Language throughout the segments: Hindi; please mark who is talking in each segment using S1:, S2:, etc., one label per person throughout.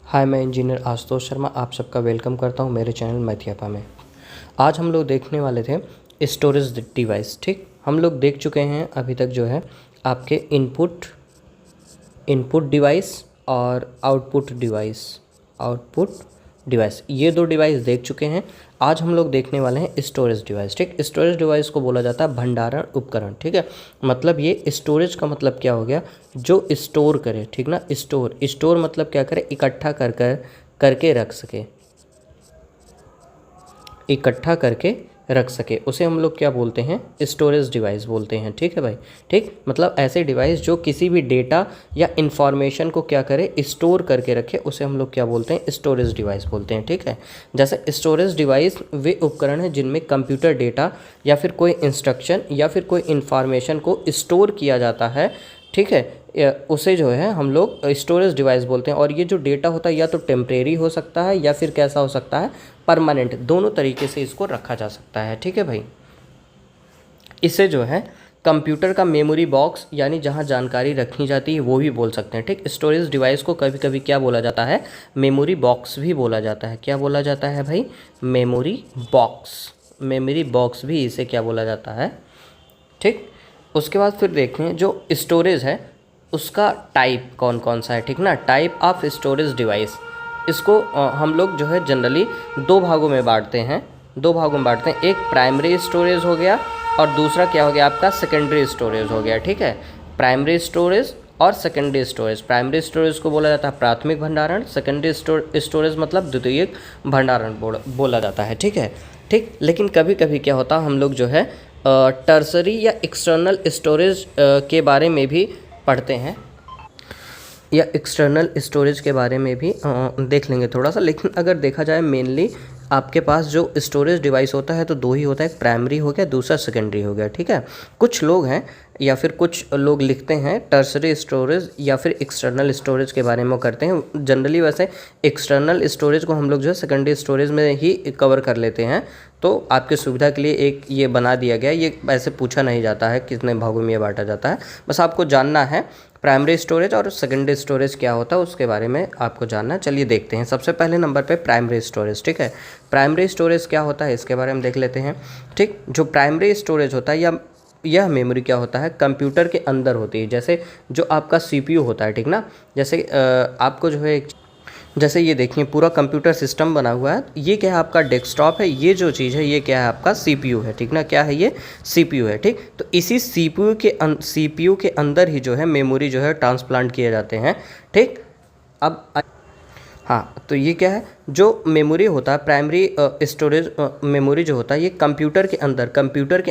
S1: हाय, मैं इंजीनियर आशुतोष शर्मा आप सबका वेलकम करता हूं मेरे चैनल मैथियापा में। आज हम लोग देखने वाले थे स्टोरेज डिवाइस। ठीक, हम लोग देख चुके हैं अभी तक जो है आपके इनपुट डिवाइस और आउटपुट डिवाइस ये दो डिवाइस देख चुके हैं। आज हम लोग देखने वाले हैं स्टोरेज डिवाइस। ठीक, स्टोरेज डिवाइस को बोला जाता है भंडारण उपकरण। ठीक है, मतलब ये स्टोरेज का मतलब क्या हो गया, जो स्टोर करे। ठीक ना, स्टोर मतलब क्या करे, इकट्ठा करके रख सके, उसे हम लोग क्या बोलते हैं, स्टोरेज डिवाइस बोलते हैं। ठीक है भाई। ठीक, मतलब ऐसे डिवाइस जो किसी भी डेटा या इंफॉर्मेशन को क्या करे, स्टोर करके रखे, उसे हम लोग क्या बोलते हैं, स्टोरेज डिवाइस बोलते हैं। ठीक है, जैसे स्टोरेज डिवाइस वे उपकरण हैं जिनमें कंप्यूटर डेटा या फिर कोई इंस्ट्रक्शन या फिर कोई इंफॉर्मेशन को स्टोर किया जाता है। ठीक है, उसे जो है हम लोग स्टोरेज डिवाइस बोलते हैं। और ये जो डेटा होता है या तो टेम्परेरी हो सकता है या फिर कैसा हो सकता है, परमानेंट। दोनों तरीके से इसको रखा जा सकता है। ठीक है भाई, इसे जो है कंप्यूटर का मेमोरी बॉक्स यानी जहाँ जानकारी रखी जाती है वो भी बोल सकते हैं। ठीक, स्टोरेज डिवाइस को कभी कभी क्या बोला जाता है, मेमोरी बॉक्स भी बोला जाता है। क्या बोला जाता है भाई, मेमोरी बॉक्स भी इसे क्या बोला जाता है। ठीक, उसके बाद फिर देखें जो स्टोरेज है उसका टाइप कौन कौन सा है। ठीक ना, टाइप ऑफ स्टोरेज डिवाइस, इसको हम लोग जो है जनरली दो भागों में बांटते हैं। एक प्राइमरी स्टोरेज हो गया और दूसरा क्या हो गया आपका, सेकेंडरी स्टोरेज हो गया। ठीक है, प्राइमरी स्टोरेज और सेकेंडरी स्टोरेज। प्राइमरी स्टोरेज को बोला जाता है प्राथमिक भंडारण, सेकेंडरी स्टोरेज मतलब द्वितीयक भंडारण बोला जाता है। ठीक है। ठीक, लेकिन कभी कभी क्या होता है, हम लोग जो है टर्सरी या एक्सटर्नल स्टोरेज के बारे में भी पढ़ते हैं, या एक्सटर्नल स्टोरेज के बारे में भी देख लेंगे थोड़ा सा। लेकिन अगर देखा जाए मेनली आपके पास जो स्टोरेज डिवाइस होता है तो दो ही होता है, एक प्राइमरी हो गया, दूसरा सेकेंडरी हो गया। ठीक है, कुछ लोग हैं या फिर कुछ लोग लिखते हैं टर्सरी स्टोरेज या फिर एक्सटर्नल स्टोरेज के बारे में करते हैं। जनरली वैसे एक्सटर्नल स्टोरेज को हम लोग जो है सेकेंडरी स्टोरेज में ही कवर कर लेते हैं। तो आपकी सुविधा के लिए एक ये बना दिया गया है, ये ऐसे पूछा नहीं जाता है कितने भागों में ये बांटा जाता है, बस आपको जानना है प्राइमरी स्टोरेज और सेकेंडरी स्टोरेज क्या होता है उसके बारे में आपको जानना है। चलिए देखते हैं। सबसे पहले नंबर पे प्राइमरी स्टोरेज। ठीक है, प्राइमरी स्टोरेज क्या होता है इसके बारे में देख लेते हैं। ठीक, जो प्राइमरी स्टोरेज होता है या यह मेमोरी क्या होता है, कंप्यूटर के अंदर होती है। जैसे जो आपका सीपीयू होता है, ठीक ना, जैसे आपको जो है जैसे ये देखिए पूरा कंप्यूटर सिस्टम बना हुआ है, ये क्या है आपका डेस्कटॉप है, ये जो चीज़ है ये क्या है आपका सीपीयू है। ठीक ना, क्या है ये, सीपीयू है। ठीक, तो इसी सीपीयू के अंदर ही जो है मेमोरी जो है ट्रांसप्लांट किए जाते हैं। ठीक, अब हाँ, तो ये क्या है, जो मेमोरी होता है प्राइमरी स्टोरेज मेमोरी जो होता है ये कंप्यूटर के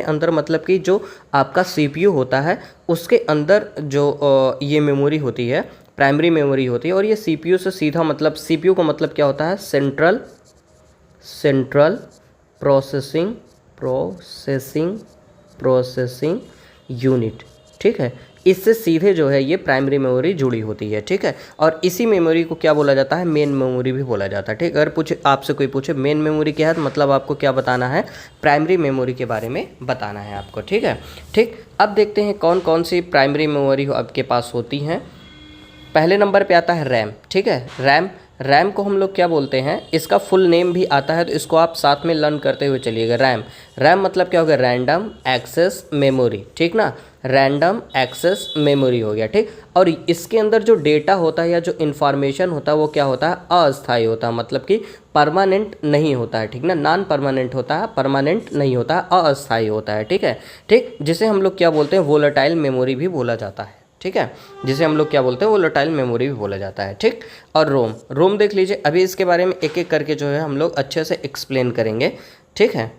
S1: अंदर मतलब कि जो आपका सीपीयू होता है उसके अंदर जो ये मेमोरी होती है, प्राइमरी मेमोरी होती है। और ये सीपीयू से सीधा मतलब, सीपीयू का मतलब क्या होता है, सेंट्रल प्रोसेसिंग यूनिट। ठीक है, इससे सीधे जो है ये प्राइमरी मेमोरी जुड़ी होती है। ठीक है, और इसी मेमोरी को क्या बोला जाता है, मेन मेमोरी भी बोला जाता है। ठीक, अगर आपसे कोई पूछे मेन मेमोरी क्या है तो मतलब आपको क्या बताना है, प्राइमरी मेमोरी के बारे में बताना है आपको। ठीक है। ठीक, अब देखते हैं कौन कौन सी प्राइमरी मेमोरी आपके पास होती हैं। पहले नंबर पे आता है रैम। ठीक है, रैम को हम लोग क्या बोलते हैं, इसका फुल नेम भी आता है तो इसको आप साथ में लर्न करते हुए चलिएगा। रैम मतलब क्या हो गया, रैंडम एक्सेस मेमोरी। ठीक ना, रैंडम एक्सेस मेमोरी हो गया। ठीक, और इसके अंदर जो डेटा होता है या जो इन्फॉर्मेशन होता है वो क्या होता है, अस्थायी होता है, मतलब कि परमानेंट नहीं होता है। ठीक ना, नॉन परमानेंट होता है, परमानेंट नहीं होता है, अस्थायी होता है। ठीक है। ठीक, जिसे हम लोग क्या बोलते हैं, वोलेटाइल मेमोरी भी बोला जाता है। ठीक है, जिसे हम लोग क्या बोलते हैं, वोलेटाइल मेमोरी भी बोला जाता है। ठीक, और रोम देख लीजिए। अभी इसके बारे में एक एक करके जो है हम लोग अच्छे से एक्सप्लेन करेंगे। ठीक है,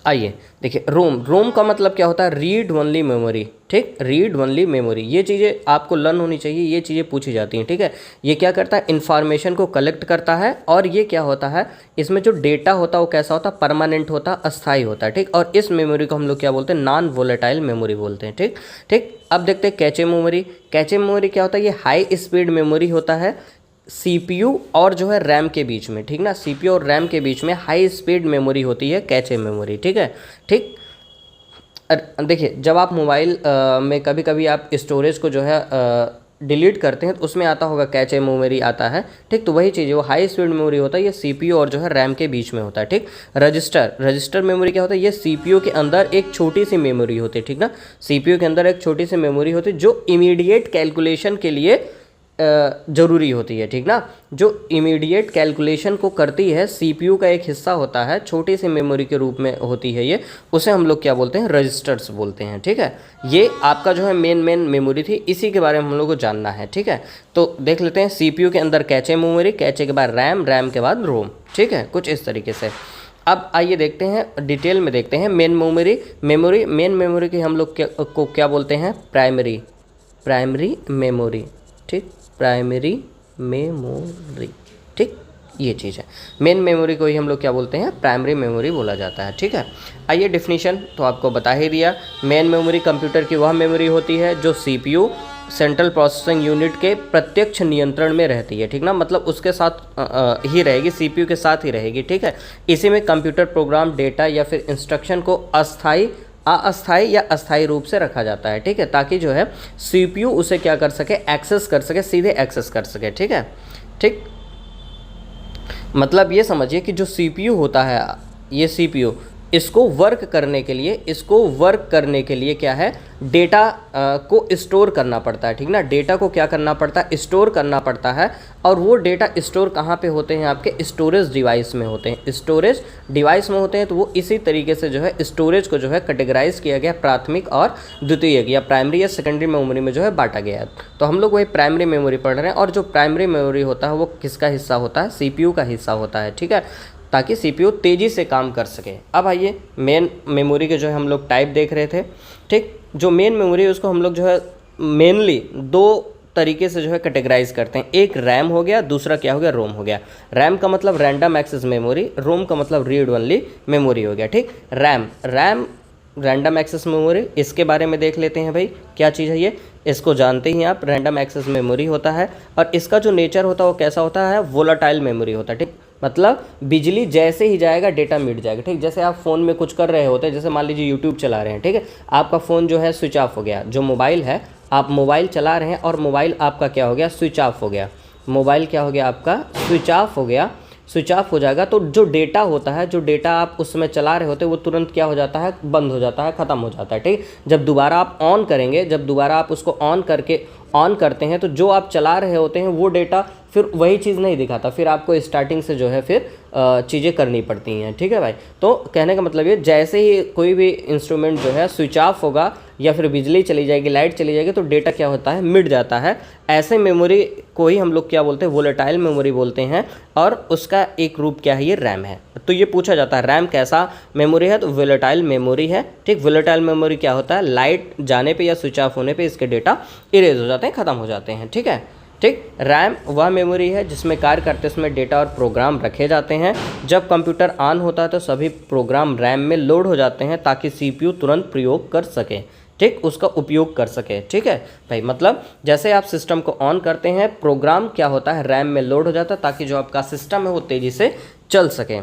S1: आइए देखिए, रोम का मतलब क्या होता है, रीड ओनली मेमोरी। ठीक, रीड ओनली मेमोरी, ये चीज़ें आपको लर्न होनी चाहिए, ये चीज़ें पूछी जाती हैं। ठीक है, ये क्या करता है, इन्फॉर्मेशन को कलेक्ट करता है और ये क्या होता है, इसमें जो डेटा होता है वो कैसा होता है, परमानेंट होता है, अस्थायी होता है। ठीक, और इस मेमोरी को हम लोग क्या बोलते हैं, नॉन वोलेटाइल मेमोरी बोलते हैं। ठीक। ठीक, अब देखते हैं कैचे मेमोरी। कैचे मेमोरी क्या होता है, ये हाई स्पीड मेमोरी होता है सीपीयू और जो है रैम के बीच में। ठीक ना, सीपीयू और रैम के बीच में हाई स्पीड मेमोरी होती है कैचे मेमोरी। ठीक है। ठीक, देखिए जब आप मोबाइल में कभी कभी आप स्टोरेज को जो है डिलीट करते हैं तो उसमें आता होगा कैचे मेमोरी आता है, ठीक। तो वही चीज़ है, वो हाई स्पीड मेमोरी होता है, ये सीपीयू और जो है रैम के बीच में होता है, ठीक। रजिस्टर मेमोरी क्या होता है, ये सीपीयू के अंदर एक छोटी सी मेमोरी होती है, ठीक ना। सीपीयू के अंदर एक छोटी सी मेमोरी होती है जो इमीडिएट कैलकुलेशन के लिए ज़रूरी होती है, ठीक ना। जो इमीडिएट कैलकुलेशन को करती है, सीपीयू का एक हिस्सा होता है, छोटी सी मेमोरी के रूप में होती है ये, उसे हम लोग क्या बोलते हैं, रजिस्टर्स बोलते हैं, ठीक है। ये आपका जो है मेन मेमोरी थी, इसी के बारे में हम लोग को जानना है, ठीक है। तो देख लेते हैं, सीपीयू के अंदर कैचे मेमोरी, कैचे के बाद रैम, रैम के बाद रोम, ठीक है, कुछ इस तरीके से। अब आइए देखते हैं, डिटेल में देखते हैं मेन मेमोरी की हम लोग को क्या बोलते हैं, प्राइमरी मेमोरी, ठीक, प्राइमरी मेमोरी, ठीक, ये चीज़ है। मेन मेमोरी को ही हम लोग क्या बोलते हैं, प्राइमरी मेमोरी बोला जाता है, ठीक है। आइए डिफिनीशन तो आपको बता ही दिया। मेन मेमोरी कंप्यूटर की वह मेमोरी होती है जो सीपीयू सेंट्रल प्रोसेसिंग यूनिट के प्रत्यक्ष नियंत्रण में रहती है, ठीक ना, मतलब उसके साथ ही रहेगी, सीपीयू के साथ ही रहेगी, ठीक है। इसी में कंप्यूटर प्रोग्राम, डेटा या फिर इंस्ट्रक्शन को अस्थाई या अस्थाई रूप से रखा जाता है, ठीक है, ताकि जो है सीपीयू उसे क्या कर सके, एक्सेस कर सके, सीधे एक्सेस कर सके, ठीक है, ठीक। मतलब ये समझिए कि जो सीपीयू होता है, ये सीपीयू, इसको वर्क करने के लिए क्या है, डेटा को स्टोर करना पड़ता है, ठीक ना। डेटा को क्या करना पड़ता है, स्टोर करना पड़ता है। और वो डेटा स्टोर कहाँ पे होते हैं, आपके स्टोरेज डिवाइस में होते हैं, स्टोरेज डिवाइस में होते हैं। तो वो इसी तरीके से जो है स्टोरेज को जो है कैटेगराइज किया गया, प्राथमिक और द्वितीयक या प्राइमरी या सेकेंडरी मेमोरी में जो है बांटा गया है। तो हम लोग वही प्राइमरी मेमोरी पढ़ रहे हैं। और जो प्राइमरी मेमोरी होता है वो किसका हिस्सा होता है, सीपीयू का हिस्सा होता है, ठीक है, ताकि सीपीयू तेज़ी से काम कर सके। अब आइए मेन मेमोरी के जो है हम लोग टाइप देख रहे थे, ठीक। जो मेन मेमोरी है उसको हम लोग जो है मेनली दो तरीके से जो है कैटेगराइज करते हैं। एक रैम हो गया, दूसरा क्या हो गया, रोम हो गया। रैम का मतलब रैंडम एक्सेस मेमोरी, रोम का मतलब रीड ओनली मेमोरी हो गया, ठीक। रैम रैंडम एक्सेस मेमोरी, इसके बारे में देख लेते हैं भाई, क्या चीज़ है ये, इसको जानते ही आप, रैंडम एक्सेस मेमोरी होता है। और इसका जो नेचर होता है वो कैसा होता है, वोलाटाइल मेमोरी होता है, ठीक। मतलब बिजली जैसे ही जाएगा डेटा मिट जाएगा, ठीक। जैसे आप फ़ोन में कुछ कर रहे होते हैं, जैसे मान लीजिए यूट्यूब चला रहे हैं, ठीक है, आपका फ़ोन जो है स्विच ऑफ हो गया, जो मोबाइल है, आप मोबाइल चला रहे हैं और मोबाइल आपका क्या हो गया, स्विच ऑफ हो गया, मोबाइल क्या हो गया आपका, स्विच ऑफ हो गया, स्विच ऑफ हो जाएगा। तो जो डेटा होता है, जो डेटा आप उसमें चला रहे होते हैं, वो तुरंत क्या हो जाता है, बंद हो जाता है, ख़त्म हो जाता है, ठीक। जब दोबारा आप ऑन करेंगे, जब दोबारा आप उसको ऑन करते हैं, तो जो आप चला रहे होते हैं वो डेटा फिर वही चीज़ नहीं दिखाता, फिर आपको स्टार्टिंग से जो है फिर चीज़ें करनी पड़ती हैं, ठीक है भाई। तो कहने का मतलब ये, जैसे ही कोई भी इंस्ट्रूमेंट जो है स्विच ऑफ होगा या फिर बिजली चली जाएगी, लाइट चली जाएगी, तो डेटा क्या होता है, मिट जाता है। ऐसे मेमोरी को ही हम लोग क्या बोलते हैं, वोलेटाइल मेमोरी बोलते हैं। और उसका एक रूप क्या है, ये रैम है। तो ये पूछा जाता है रैम कैसा मेमोरी है, तो वोलेटाइल मेमोरी है, ठीक। वोलेटाइल मेमोरी क्या होता है, लाइट जाने पे या स्विच ऑफ होने पे इसके डेटा इरेज हो जाते हैं, ख़त्म हो जाते हैं, ठीक है, ठीक। रैम वह मेमोरी है जिसमें कार्य करते समय डेटा और प्रोग्राम रखे जाते हैं। जब कंप्यूटर ऑन होता है तो सभी प्रोग्राम रैम में लोड हो जाते हैं ताकि सीपीयू तुरंत प्रयोग कर सके, ठीक, उसका उपयोग कर सके, ठीक है भाई। मतलब जैसे आप सिस्टम को ऑन करते हैं, प्रोग्राम क्या होता है, रैम में लोड हो जाता है ताकि जो आपका सिस्टम है वो तेज़ी से चल सके।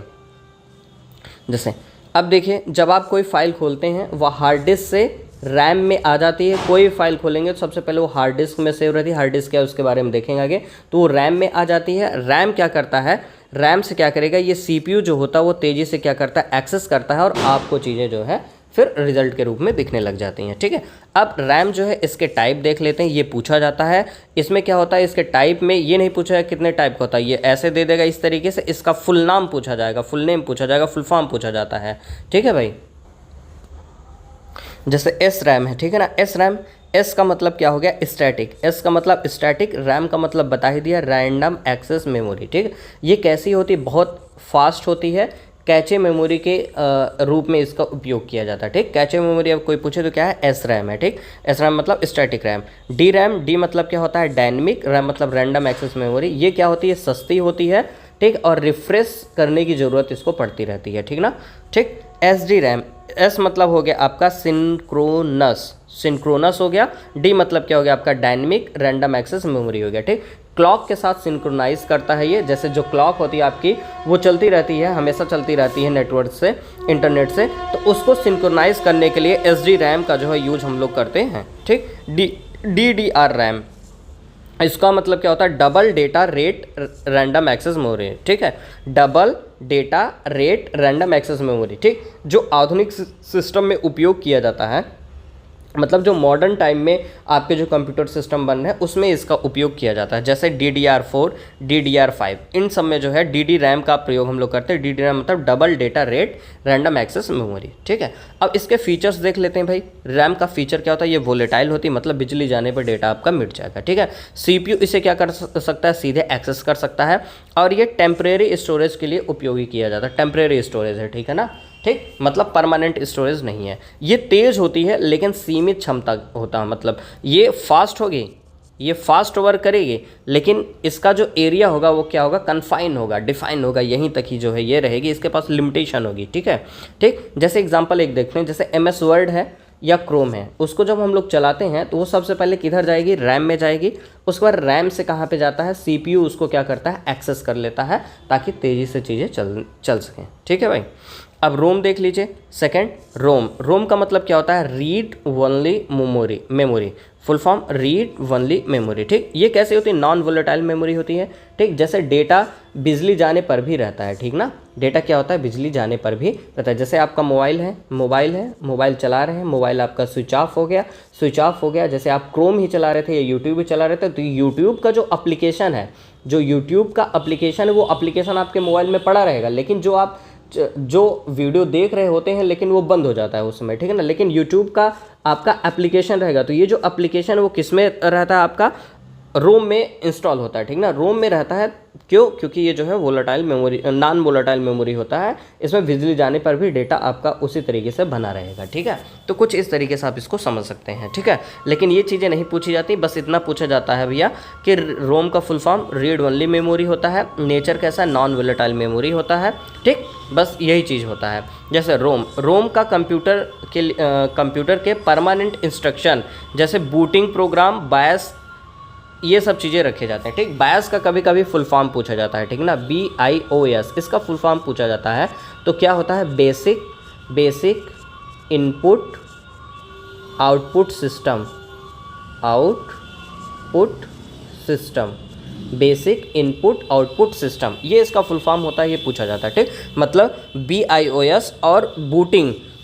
S1: जैसे अब देखिए, जब आप कोई फाइल खोलते हैं वह हार्ड डिस्क से रैम में आ जाती है। कोई फाइल खोलेंगे तो सबसे पहले वो हार्ड डिस्क में सेव रहती है, हार्ड डिस्क क्या है उसके बारे में देखेंगे आगे। तो वो रैम में आ जाती है। रैम क्या करता है, रैम से क्या करेगा, ये सीपीयू जो होता है वो तेज़ी से क्या करता है, एक्सेस करता है और आपको चीज़ें जो है फिर रिजल्ट के रूप में दिखने लग जाती हैं, ठीक है। अब रैम जो है इसके टाइप देख लेते हैं, ये पूछा जाता है। इसमें क्या होता है, इसके टाइप में ये नहीं पूछा है कितने टाइप का होता है, ये ऐसे दे देगा इस तरीके से। इसका फुल नाम पूछा जाएगा, फुल नेम पूछा जाएगा, फुल फॉर्म पूछा जाता है, ठीक है भाई। जैसे एस रैम है, ठीक है ना, एस रैम, एस का मतलब क्या हो गया, स्टैटिक, एस का मतलब स्टैटिक, रैम का मतलब बता ही दिया, रैंडम एक्सेस मेमोरी, ठीक। ये कैसी होती है, बहुत फास्ट होती है, कैचे मेमोरी के रूप में इसका उपयोग किया जाता है, ठीक। कैचे मेमोरी अब कोई पूछे तो क्या है, एस रैम है, ठीक। एस रैम मतलब static RAM. D RAM, D मतलब क्या होता है, डायनेमिक, रैम मतलब रैंडम एक्सेस मेमोरी। ये क्या होती है, सस्ती होती है, ठीक, और रिफ्रेश करने की ज़रूरत इसको पड़ती रहती है, ठीक ना, ठीक। एस डी रैम, एस मतलब हो गया आपका सिंक्रोनस हो गया। डी मतलब क्या हो गया आपका, डायनेमिक रैंडम एक्सेस मेमोरी हो गया, ठीक। क्लॉक के साथ सिंक्रोनाइज करता है ये, जैसे जो क्लॉक होती है आपकी वो चलती रहती है, हमेशा चलती रहती है नेटवर्क से, इंटरनेट से, तो उसको सिंक्रोनाइज करने के लिए एस डी रैम का जो है यूज हम लोग करते हैं, ठीक। डी डी आर रैम, इसका मतलब क्या होता है, double data rate random access memory, ठीक है, double data rate random access memory, ठीक, जो आधुनिक सिस्टम में उपयोग किया जाता है, मतलब जो मॉडर्न टाइम में आपके जो कंप्यूटर सिस्टम बन रहे हैं उसमें इसका उपयोग किया जाता है, जैसे DDR4, DDR5, इन सब में जो है DD रैम का प्रयोग हम लोग करते हैं। DD रैम मतलब double data rate random access memory, ठीक है। अब इसके फीचर्स देख लेते हैं भाई। रैम का फीचर क्या होता है, ये वोलेटाइल होती है, मतलब बिजली जाने पर डेटा आपका मिट जाएगा, ठीक है। CPU इसे क्या कर सकता है, सीधे एक्सेस कर सकता है, और ये टेम्परेरी स्टोरेज के लिए उपयोगी किया जाता है। टेम्परेरी स्टोरेज है, ठीक है ना, ठीक, मतलब परमानेंट स्टोरेज नहीं है। ये तेज़ होती है लेकिन सीमित क्षमता होता है, मतलब ये फास्ट होगी, ये फास्ट वर्क करेगी, लेकिन इसका जो एरिया होगा वो क्या होगा, कन्फाइन होगा, डिफाइन होगा, यहीं तक ही जो है ये रहेगी, इसके पास लिमिटेशन होगी, ठीक है, ठीक। जैसे एग्जांपल एक देखते हैं, जैसे MS वर्ड है या क्रोम है, उसको जब हम लोग चलाते हैं तो वो सबसे पहले किधर जाएगी, रैम में जाएगी। उसके बाद रैम से कहाँ पे जाता है, CPU उसको क्या करता है, एक्सेस कर लेता है, ताकि तेज़ी से चीज़ें चल सकें, ठीक है भाई। अब रोम देख लीजिए। सेकंड, रोम का मतलब क्या होता है, read only memory, full form read only memory, ठीक। ये कैसे होती है, नॉन वोलेटाइल मेमोरी होती है, ठीक। जैसे डेटा बिजली जाने पर भी रहता है, ठीक ना, डेटा क्या होता है, बिजली जाने पर भी रहता है। जैसे आपका मोबाइल चला रहे हैं, मोबाइल आपका स्विच ऑफ हो गया, जैसे आप क्रोम ही चला रहे थे या यूट्यूब ही चला रहे थे, तो यूट्यूब का जो एप्लीकेशन है, वो एप्लीकेशन आपके मोबाइल में पड़ा रहेगा, लेकिन जो वीडियो देख रहे होते हैं लेकिन वो बंद हो जाता है उस समय, ठीक है ना। लेकिन यूट्यूब का आपका एप्लीकेशन रहेगा, तो ये जो एप्लीकेशन है वो किस में रहता है, आपका रोम में इंस्टॉल होता है, ठीक ना, रोम में रहता है। क्यों, क्योंकि ये जो है volatile memory, non volatile memory होता है, इसमें बिजली जाने पर भी डेटा आपका उसी तरीके से बना रहेगा, ठीक है। तो कुछ इस तरीके से आप इसको समझ सकते हैं, ठीक है। लेकिन ये चीज़ें नहीं पूछी जाती, बस इतना पूछा जाता है भैया कि रोम का full form read only memory होता है, नेचर कैसा, नॉन वोलेटाइल मेमोरी होता है, ठीक, बस यही चीज़ होता है। जैसे रोम का कंप्यूटर के परमानेंट इंस्ट्रक्शन, जैसे बूटिंग प्रोग्राम, बायस, ये सब चीज़ें रखे जाते हैं, ठीक। बायस का कभी कभी फुल फॉर्म पूछा जाता है, ठीक ना, BIOS, इसका फुल फॉर्म पूछा जाता है, तो क्या होता है, basic input output system, basic input output system, ये इसका फुल फॉर्म होता है, ये पूछा जाता है, ठीक। मतलब BIOS और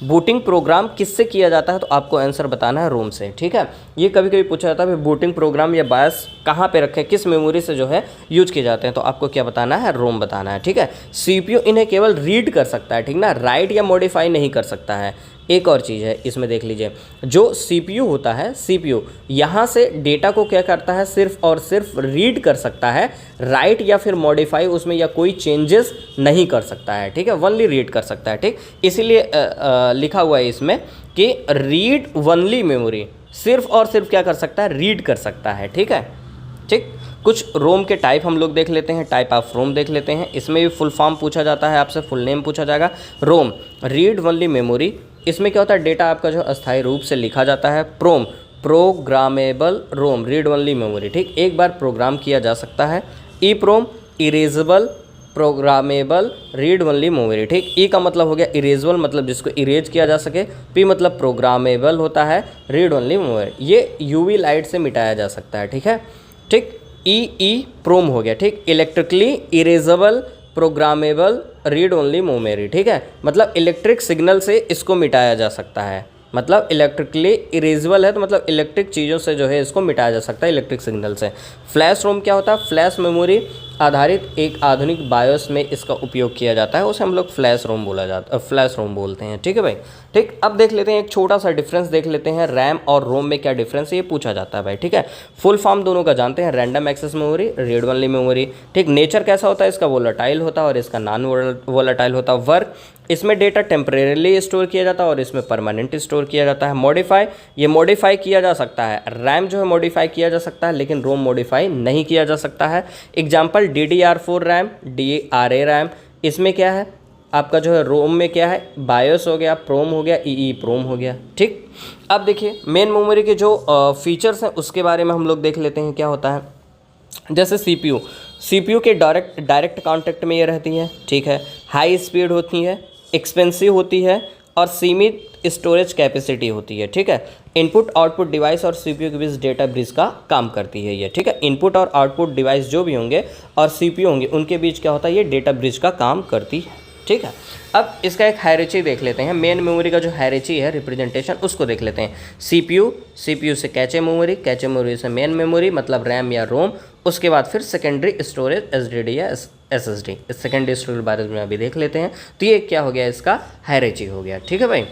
S1: बूटिंग प्रोग्राम किससे किया जाता है, तो आपको आंसर बताना है रोम से, ठीक है। ये कभी कभी पूछा जाता है बूटिंग प्रोग्राम या बायस कहाँ पे रखें, किस मेमोरी से जो है यूज किए जाते हैं, तो आपको क्या बताना है, रोम बताना है, ठीक है। CPU इन्हें केवल रीड कर सकता है, ठीक ना, राइट या मॉडिफाई नहीं कर सकता है। एक और चीज़ है इसमें देख लीजिए, जो CPU होता है, CPU यहाँ से डेटा को क्या करता है, सिर्फ और सिर्फ रीड कर सकता है, राइट या फिर मॉडिफाई उसमें या कोई चेंजेस नहीं कर सकता है, ठीक है, ओनली रीड कर सकता है, ठीक। इसीलिए लिखा हुआ है इसमें कि रीड ओनली मेमोरी, सिर्फ और सिर्फ क्या कर सकता है, रीड कर सकता है, ठीक है, ठीक। कुछ रोम के टाइप हम लोग देख लेते हैं, टाइप ऑफ रोम देख लेते हैं। इसमें भी फुल फॉर्म पूछा जाता है आपसे, फुल नेम पूछा जाएगा। रोम रीड ओनली मेमोरी, इसमें क्या होता है, डेटा आपका जो अस्थायी रूप से लिखा जाता है। प्रोग्रामेबल रोम, रीड ओनली मेमोरी, ठीक, एक बार प्रोग्राम किया जा सकता है। EPROM erasable programmable read only memory, ठीक। ई का मतलब हो गया इरेजेबल, मतलब जिसको इरेज किया जा सके। P मतलब प्रोग्रामेबल होता है, रीड ओनली मेमोरी, ये UV लाइट से मिटाया जा सकता है, ठीक है, ठीक। EEPROM हो गया, ठीक, electrically erasable programmable read only memory, ठीक है, मतलब इलेक्ट्रिक सिग्नल से इसको मिटाया जा सकता है, मतलब इलेक्ट्रिकली इरेजेबल है, तो मतलब इलेक्ट्रिक चीज़ों से जो है इसको मिटाया जा सकता है, इलेक्ट्रिक सिग्नल से। फ्लैश रोम क्या होता है, फ्लैश मेमोरी आधारित एक आधुनिक बायोस में इसका उपयोग किया जाता है, उसे हम लोग फ्लैश रोम बोलते हैं, ठीक है भाई, ठीक। अब देख लेते हैं एक छोटा सा डिफरेंस देख लेते हैं, रैम और रोम में क्या डिफरेंस है, ये पूछा जाता है भाई, ठीक है। फुल फॉर्म दोनों का जानते हैं, random access memory, read only memory, ठीक। नेचर कैसा होता है, इसका वोलेटाइल होता है और इसका नॉन वोलेटाइल होता है। वर्क, इसमें डेटा टेम्परेरीली स्टोर किया जाता है और इसमें परमानेंट स्टोर किया जाता है। मॉडिफाई, ये मॉडिफाई किया जा सकता है, रैम जो है मॉडिफाई किया जा सकता है, लेकिन रोम मॉडिफाई नहीं किया जा सकता है। Example DDR4 RAM, DRA RAM, इसमें क्या है आपका जो है रोम में क्या है, बायोस हो गया, प्रोम हो गया, EEPROM हो गया, ठीक। अब देखिए मेन मेमोरी के जो फीचर्स हैं उसके बारे में हम लोग देख लेते हैं क्या होता है। जैसे CPU के डायरेक्ट कॉन्टेक्ट में ये रहती है, ठीक है, हाई स्पीड होती है, एक्सपेंसिव होती है और सीमित स्टोरेज कैपेसिटी होती है, ठीक है। इनपुट आउटपुट डिवाइस और सीपीयू के बीच डेटा ब्रिज का काम करती है ये, ठीक है। इनपुट और आउटपुट डिवाइस जो भी होंगे और सीपीयू होंगे उनके बीच क्या होता है, ये डेटा ब्रिज का काम करती है, ठीक है। अब इसका एक हायरार्ची देख लेते हैं, मेन मेमोरी का जो हायरार्ची है रिप्रेजेंटेशन उसको देख लेते हैं। सीपीयू से कैचे मेमोरी से मेन मेमोरी मतलब रैम या रोम, उसके बाद फिर सेकेंडरी स्टोरेज एसडीडी या एसएसडी। इस सेकेंडरी स्टोरेज के बारे में अभी देख लेते हैं। तो ये क्या हो गया, इसका हायरार्ची हो गया, ठीक है भाई।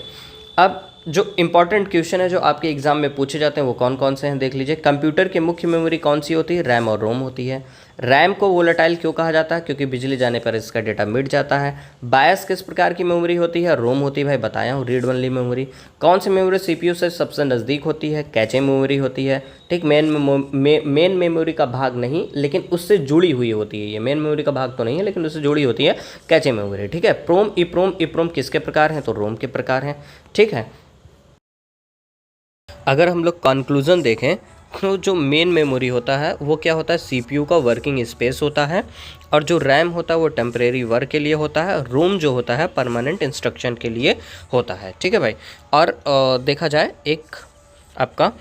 S1: अब जो इंपॉर्टेंट क्वेश्चन है जो आपके एग्जाम में पूछे जाते हैं वो कौन कौन से हैं देख लीजिए। कंप्यूटर की मुख्य मेमोरी कौन सी होती है, रैम और रोम होती है। रैम को वोलेटाइल क्यों कहा जाता है, क्योंकि बिजली जाने पर इसका डेटा मिट जाता है। बायस किस प्रकार की मेमोरी होती है, रोम होती है, भाई बताया हूँ, रीड ओनली मेमोरी। कौन सी मेमोरी सीपीयू से सबसे नज़दीक होती है, कैचे मेमोरी होती है, ठीक। मेन मेमोरी का भाग नहीं लेकिन उससे जुड़ी हुई होती है, ये मेन मेमोरी का भाग तो नहीं है लेकिन उससे जुड़ी होती है कैचे मेमोरी, ठीक है। प्रोम ईप्रोम किसके प्रकार हैं, तो रोम के प्रकार हैं, ठीक है। अगर हम लोग कंक्लूजन देखें तो जो मेन मेमोरी होता है वो क्या होता है, सीपीयू का वर्किंग स्पेस होता है, और जो रैम होता है वो टेम्परेरी वर्क के लिए होता है, रोम जो होता है परमानेंट इंस्ट्रक्शन के लिए होता है, ठीक है भाई। और देखा जाए एक आपका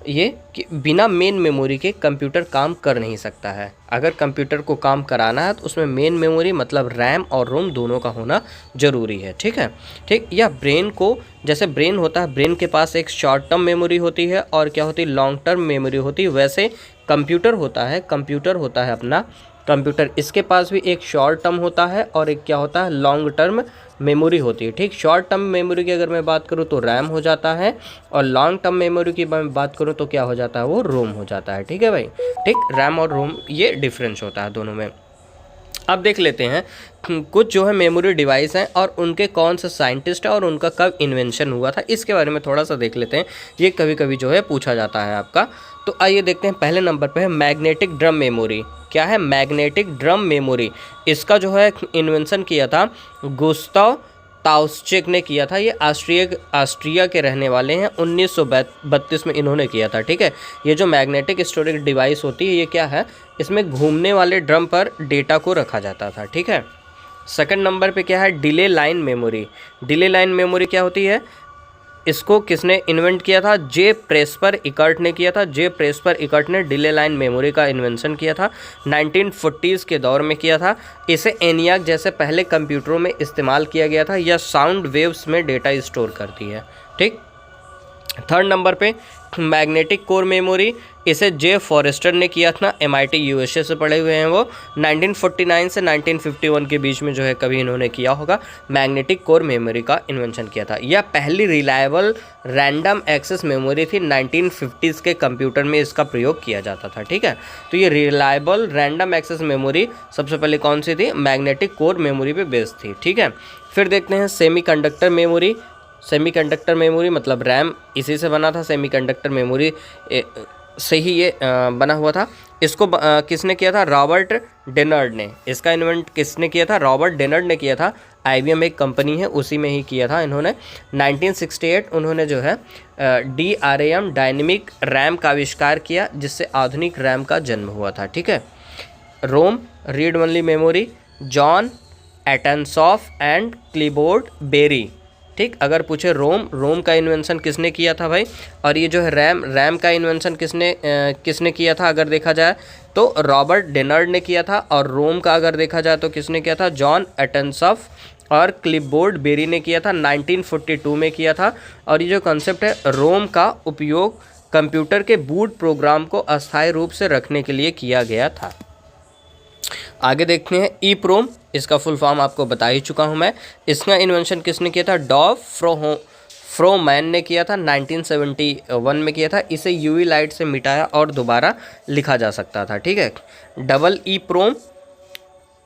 S1: ये कि बिना मेन मेमोरी के कंप्यूटर काम कर नहीं सकता है। अगर कंप्यूटर को काम कराना है तो उसमें मेन मेमोरी मतलब रैम और रोम दोनों का होना ज़रूरी है, ठीक है, ठीक। या ब्रेन को, जैसे ब्रेन होता है, ब्रेन के पास एक शॉर्ट टर्म मेमोरी होती है और क्या होती है, लॉन्ग टर्म मेमोरी होती है, वैसे कंप्यूटर होता है अपना कंप्यूटर, इसके पास भी एक शॉर्ट टर्म होता है और एक क्या होता है, लॉन्ग टर्म मेमोरी होती है, ठीक। शॉर्ट टर्म मेमोरी की अगर मैं बात करूँ तो रैम हो जाता है, और लॉन्ग टर्म मेमोरी की मैं बात करूँ तो क्या हो जाता है, वो रोम हो जाता है, ठीक है भाई, ठीक। रैम और रोम ये डिफरेंस होता है दोनों में। अब देख लेते हैं कुछ जो है मेमोरी डिवाइस हैं और उनके कौन से साइंटिस्ट है और उनका कब इन्वेंशन हुआ था, इसके बारे में थोड़ा सा देख लेते हैं। ये कभी कभी जो है पूछा जाता है आपका। तो आइए देखते हैं, पहले नंबर पे है मैग्नेटिक ड्रम मेमोरी। क्या है, मैग्नेटिक ड्रम मेमोरी। इसका जो है इन्वेंशन किया था गुस्ताव ताउस्चेक ने किया था। ये ऑस्ट्रिया के रहने वाले हैं, 1932 में इन्होंने किया था, ठीक है। ये जो मैग्नेटिक स्टोरेज डिवाइस होती है ये क्या है, इसमें घूमने वाले ड्रम पर डेटा को रखा जाता था, ठीक है। सेकंड नंबर पे क्या है, delay line memory. Delay line memory क्या होती है, इसको किसने इन्वेंट किया था, जे प्रेस्पर इकर्ट ने किया था। जे प्रेस्पर इकर्ट ने डिले लाइन मेमोरी का इन्वेंशन किया था, 1940s के दौर में किया था। इसे एनियाक जैसे पहले कंप्यूटरों में इस्तेमाल किया गया था। यह साउंड वेव्स में डेटा स्टोर करती है, ठीक। थर्ड नंबर पे मैग्नेटिक कोर मेमोरी, इसे जे फॉरेस्टर ने किया था, MIT USA से पढ़े हुए हैं वो। 1949 से 1951 के बीच में जो है कभी इन्होंने किया होगा, मैग्नेटिक कोर मेमोरी का इन्वेंशन किया था। यह पहली रिलायबल रैंडम एक्सेस मेमोरी थी, 1950s के कंप्यूटर में इसका प्रयोग किया जाता था, ठीक है। तो ये रिलायबल रैंडम एक्सेस मेमोरी सबसे पहले कौन सी थी, मैग्नेटिक कोर मेमोरी पे बेस्ड थी, ठीक है। फिर देखते हैं सेमीकंडक्टर मेमोरी। सेमीकंडक्टर मेमोरी मतलब रैम इसी से बना था, सेमीकंडक्टर मेमोरी से ही ये बना हुआ था। इसको किसने किया था, रॉबर्ट डेनर्ड ने। इसका इन्वेंट किसने किया था, रॉबर्ट डेनर्ड ने किया था। IBM एक कंपनी है उसी में ही किया था इन्होंने। 1968 उन्होंने जो है DRAM डायनेमिक रैम का आविष्कार किया, जिससे आधुनिक रैम का जन्म हुआ था, ठीक है। ROM read only memory, John Atanasoff and Clifford Berry, ठीक। अगर पूछे रोम का इन्वेंशन किसने किया था भाई, और ये जो है रैम का इन्वेंशन किसने किया था, अगर देखा जाए तो रॉबर्ट डेनर्ड ने किया था। और रोम का अगर देखा जाए तो किसने किया था, जॉन एटनसॉफ और क्लिपबोर्ड बेरी ने किया था, 1942 में किया था। और ये जो कॉन्सेप्ट है, रोम का उपयोग कंप्यूटर के बूट प्रोग्राम को अस्थायी रूप से रखने के लिए किया गया था। आगे देखते हैं ईप्रोम, इसका फुल फॉर्म आपको बता ही चुका हूं मैं। इसका इन्वेंशन किसने किया था, डॉव फ्रोमैन ने किया था, 1971 में किया था। इसे यूवी लाइट से मिटाया और दोबारा लिखा जा सकता था, ठीक है। डबल ईप्रोम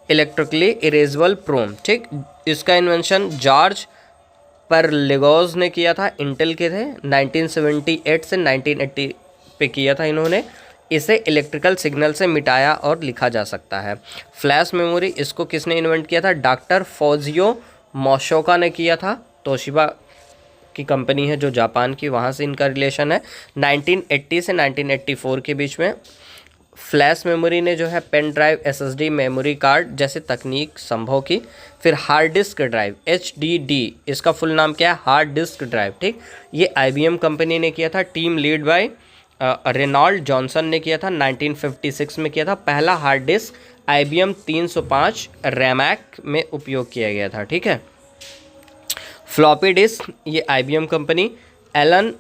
S1: इलेक्ट्रिकली इरेजेबल प्रोम, ठीक। इसका इन्वेंशन जॉर्ज परलेगोज ने किया था, इंटेल के थे, 1978 से 1980 पे किया था इन्होंने। इसे इलेक्ट्रिकल सिग्नल से मिटाया और लिखा जा सकता है। फ्लैश मेमोरी, इसको किसने इन्वेंट किया था, डॉक्टर फोजियो मोशोका ने किया था। तोशिबा की कंपनी है जो जापान की, वहाँ से इनका रिलेशन है। 1980 से 1984 के बीच में फ्लैश मेमोरी ने जो है pen drive, SSD, memory card जैसे तकनीक संभव की। फिर हार्ड डिस्क ड्राइव, HDD, इसका फुल नाम क्या है? हार्ड डिस्क ड्राइव, ठीक। ये IBM कंपनी ने किया था, team lead by Reynold Johnson ने किया था, 1956 में किया था। पहला हार्ड डिस्क IBM 305 रैमैक में उपयोग किया गया था, ठीक है। फ्लॉपी डिस्क, ये IBM कंपनी, एलन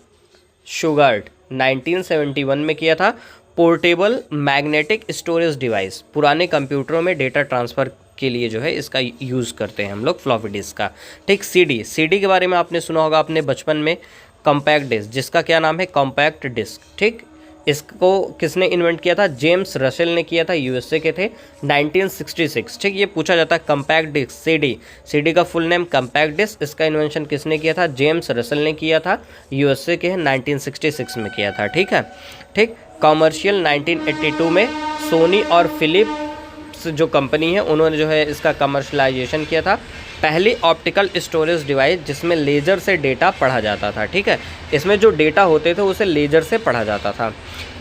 S1: शुगार्ट 1971 में किया था। पोर्टेबल मैग्नेटिक स्टोरेज डिवाइस, पुराने कंप्यूटरों में डेटा ट्रांसफ़र के लिए जो है इसका यूज़ करते हैं हम लोग फ्लॉपी डिस्क का, ठीक। CD के बारे में आपने सुना होगा अपने बचपन में। कॉम्पैक्ट डिस्क, जिसका क्या नाम है? कॉम्पैक्ट डिस्क, ठीक। इसको किसने इन्वेंट किया था? जेम्स रसेल ने किया था, USA के थे, 1966, ठीक। ये पूछा जाता है कॉम्पैक्ट डिस्क, CD का फुल नेम कॉम्पैक्ट डिस्क, इसका इन्वेंशन किसने किया था? जेम्स रसेल ने किया था, USA के 1966 में किया था, ठीक है, ठीक। कॉमर्शियल 1982 में सोनी और फिलिप्स जो कंपनी है उन्होंने जो है इसका कमर्शलाइजेशन किया था। पहली ऑप्टिकल स्टोरेज डिवाइस जिसमें लेज़र से डेटा पढ़ा जाता था, ठीक है। इसमें जो डेटा होते थे उसे लेज़र से पढ़ा जाता था।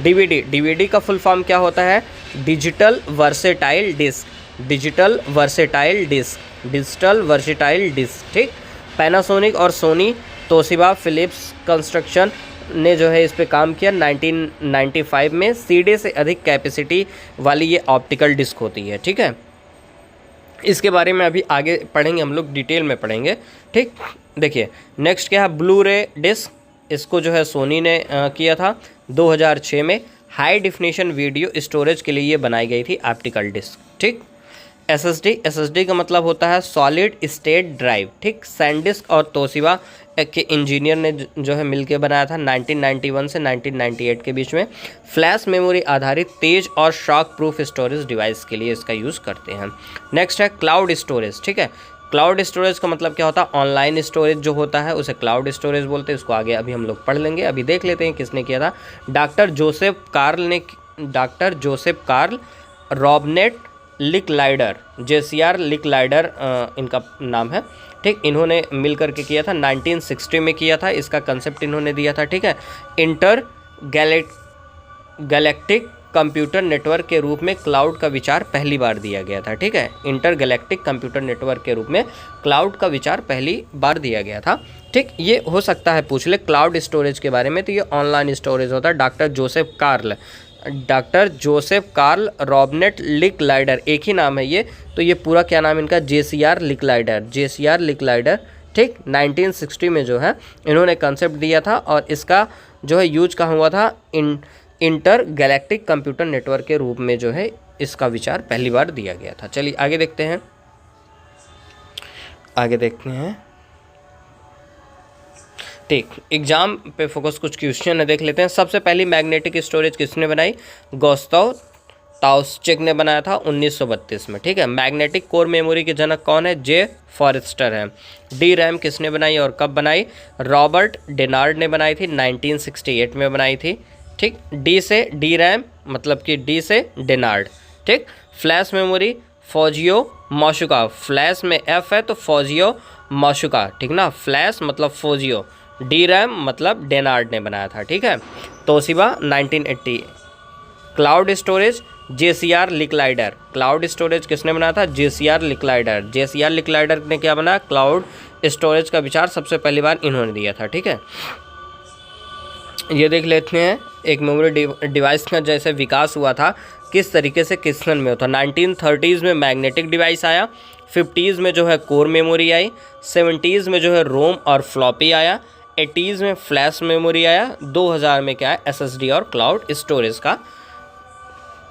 S1: DVD का फुल फॉर्म क्या होता है? Digital versatile disc, digital versatile disc, ठीक। पैनासोनिक और सोनी, तोशिबा, फिलिप्स कंस्ट्रक्शन ने जो है इस पे काम किया 1995 में। CD से अधिक कैपेसिटी वाली ये ऑप्टिकल डिस्क होती है, ठीक है। इसके बारे में अभी आगे पढ़ेंगे, हम लोग डिटेल में पढ़ेंगे, ठीक। देखिए नेक्स्ट क्या है? ब्लू रे डिस्क, इसको जो है सोनी ने किया था 2006 में। हाई डिफिनेशन वीडियो स्टोरेज के लिए ये बनाई गई थी ऑप्टिकल डिस्क, ठीक। SSD का मतलब होता है सॉलिड स्टेट ड्राइव, ठीक। सैनडिस्क और तोशिबा के इंजीनियर ने जो है मिलकर बनाया था 1991 से 1998 के बीच में। फ्लैश मेमोरी आधारित तेज और शॉक प्रूफ स्टोरेज डिवाइस के लिए इसका यूज़ करते हैं। नेक्स्ट है क्लाउड स्टोरेज, ठीक है। क्लाउड स्टोरेज का मतलब क्या होता है? ऑनलाइन स्टोरेज जो होता है उसे क्लाउड स्टोरेज बोलते हैं। इसको आगे अभी हम लोग पढ़ लेंगे, अभी देख लेते हैं किसने किया था। Doctor Joseph Karl Robnett लिकलाइडर, JCR लिकलाइडर इनका नाम है, ठीक। इन्होंने मिल करके किया था, 1960 में किया था। इसका कंसेप्ट इन्होंने दिया था, ठीक है। इंटर गैलेक्टिक कंप्यूटर नेटवर्क के रूप में क्लाउड का विचार पहली बार दिया गया था, ठीक है। इंटर गैलेक्टिक कंप्यूटर नेटवर्क के रूप में क्लाउड का विचार पहली बार दिया गया था, ठीक। ये हो सकता है पूछ ले क्लाउड स्टोरेज के बारे में, तो ये ऑनलाइन स्टोरेज होता है। डॉक्टर जोसेफ कार्ल रॉबनेट लिकलाइडर, एक ही नाम है ये, तो ये पूरा क्या नाम इनका? JCR लिकलाइडर, ठीक। 1960 में जो है इन्होंने कंसेप्ट दिया था और इसका जो है यूज कहाँ हुआ था? इंटर गैलेक्टिक कंप्यूटर नेटवर्क के रूप में जो है इसका विचार पहली बार दिया गया था। चलिए आगे देखते हैं, ठीक। एग्जाम पे फोकस कुछ क्वेश्चन है, देख लेते हैं। सबसे पहली मैग्नेटिक स्टोरेज किसने बनाई? गुस्ताव ताउस्चेक ने बनाया था 1932 में, ठीक है। मैग्नेटिक कोर मेमोरी के जनक कौन है? J. फॉरेस्टर है। DRAM किसने बनाई और कब बनाई? रॉबर्ट डेनार्ड ने बनाई थी, 1968 में बनाई थी, ठीक। D से DRAM मतलब कि D से डेनार्ड, ठीक। फ्लैश मेमोरी फौजियो माशुका, फ्लैश में F है तो फौजियो माशुका, ठीक ना। फ्लैश मतलब फौजियो, DRAM मतलब डेनार्ड ने बनाया था, ठीक है। Toshiba 1980। Cloud storage JCR Licklider, cloud storage किसने बनाया था? JCR लिकलाइडर ने क्या बनाया? क्लाउड स्टोरेज का विचार सबसे पहली बार इन्होंने दिया था, ठीक है। ये देख लेते हैं एक मेमोरी डिवाइस का जैसे विकास हुआ था किस तरीके से किस सन में होता। 1930s में मैग्नेटिक डिवाइस आया, 50s में जो है कोर मेमोरी आई, 70s में जो है रोम और फ्लॉपी आया, 80s में फ्लैश मेमोरी आया, 2000 में क्या है? SSD और क्लाउड स्टोरेज का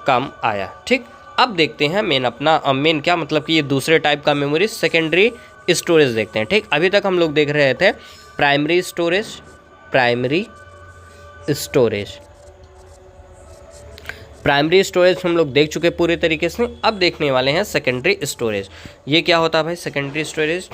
S1: काम आया, ठीक। अब देखते हैं मेन क्या मतलब कि ये दूसरे टाइप का मेमोरी सेकेंडरी स्टोरेज देखते हैं, ठीक। अभी तक हम लोग देख रहे थे प्राइमरी स्टोरेज हम लोग देख चुके पूरे तरीके से। अब देखने वाले हैं सेकेंडरी स्टोरेज। ये क्या होता है भाई सेकेंडरी स्टोरेज?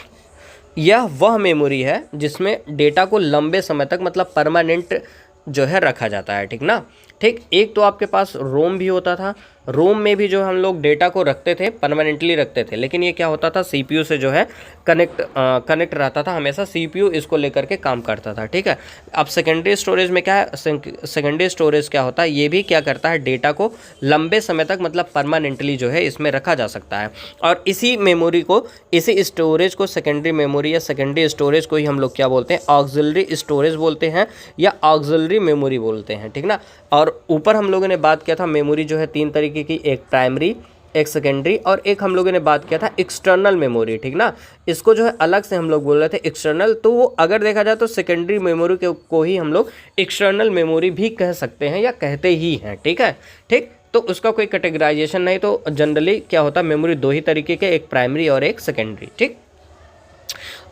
S1: यह वह मेमोरी है जिसमें डेटा को लंबे समय तक मतलब परमानेंट जो है रखा जाता है, ठीक ना। ठीक, एक तो आपके पास रोम भी होता था रोम में भी जो हम लोग डेटा को रखते थे परमानेंटली रखते थे, लेकिन ये क्या होता था CPU से जो है कनेक्ट रहता था, हमेशा CPU इसको लेकर के काम करता था, ठीक है। अब सेकेंडरी स्टोरेज में क्या है, सेकेंडरी स्टोरेज क्या होता है, ये भी क्या करता है, डेटा को लंबे समय तक मतलब परमानेंटली जो है इसमें रखा जा सकता है। और इसी मेमोरी को, इसी स्टोरेज को सेकेंडरी मेमोरी या सेकेंडरी स्टोरेज को ही हम लोग क्या बोलते हैं, ऑक्सिलरी स्टोरेज बोलते हैं या ऑक्सिलरी मेमोरी बोलते हैं, ठीक ना। और ऊपर हम लोगों ने बात किया था मेमोरी जो है 3 तरीके की, एक प्राइमरी, एक सेकेंडरी और एक हम लोगों ने बात किया था एक्सटर्नल मेमोरी, ठीक ना। इसको जो है अलग से हम लोग बोल रहे थे एक्सटर्नल, तो वो अगर देखा जाए तो सेकेंडरी मेमोरी को ही हम लोग एक्सटर्नल मेमोरी भी कह सकते हैं या कहते ही हैं, ठीक है। ठीक, तो उसका कोई कैटेगराइजेशन नहीं, तो जनरली क्या होता है, मेमोरी 2 ही तरीके के, एक प्राइमरी और एक सेकेंडरी, ठीक।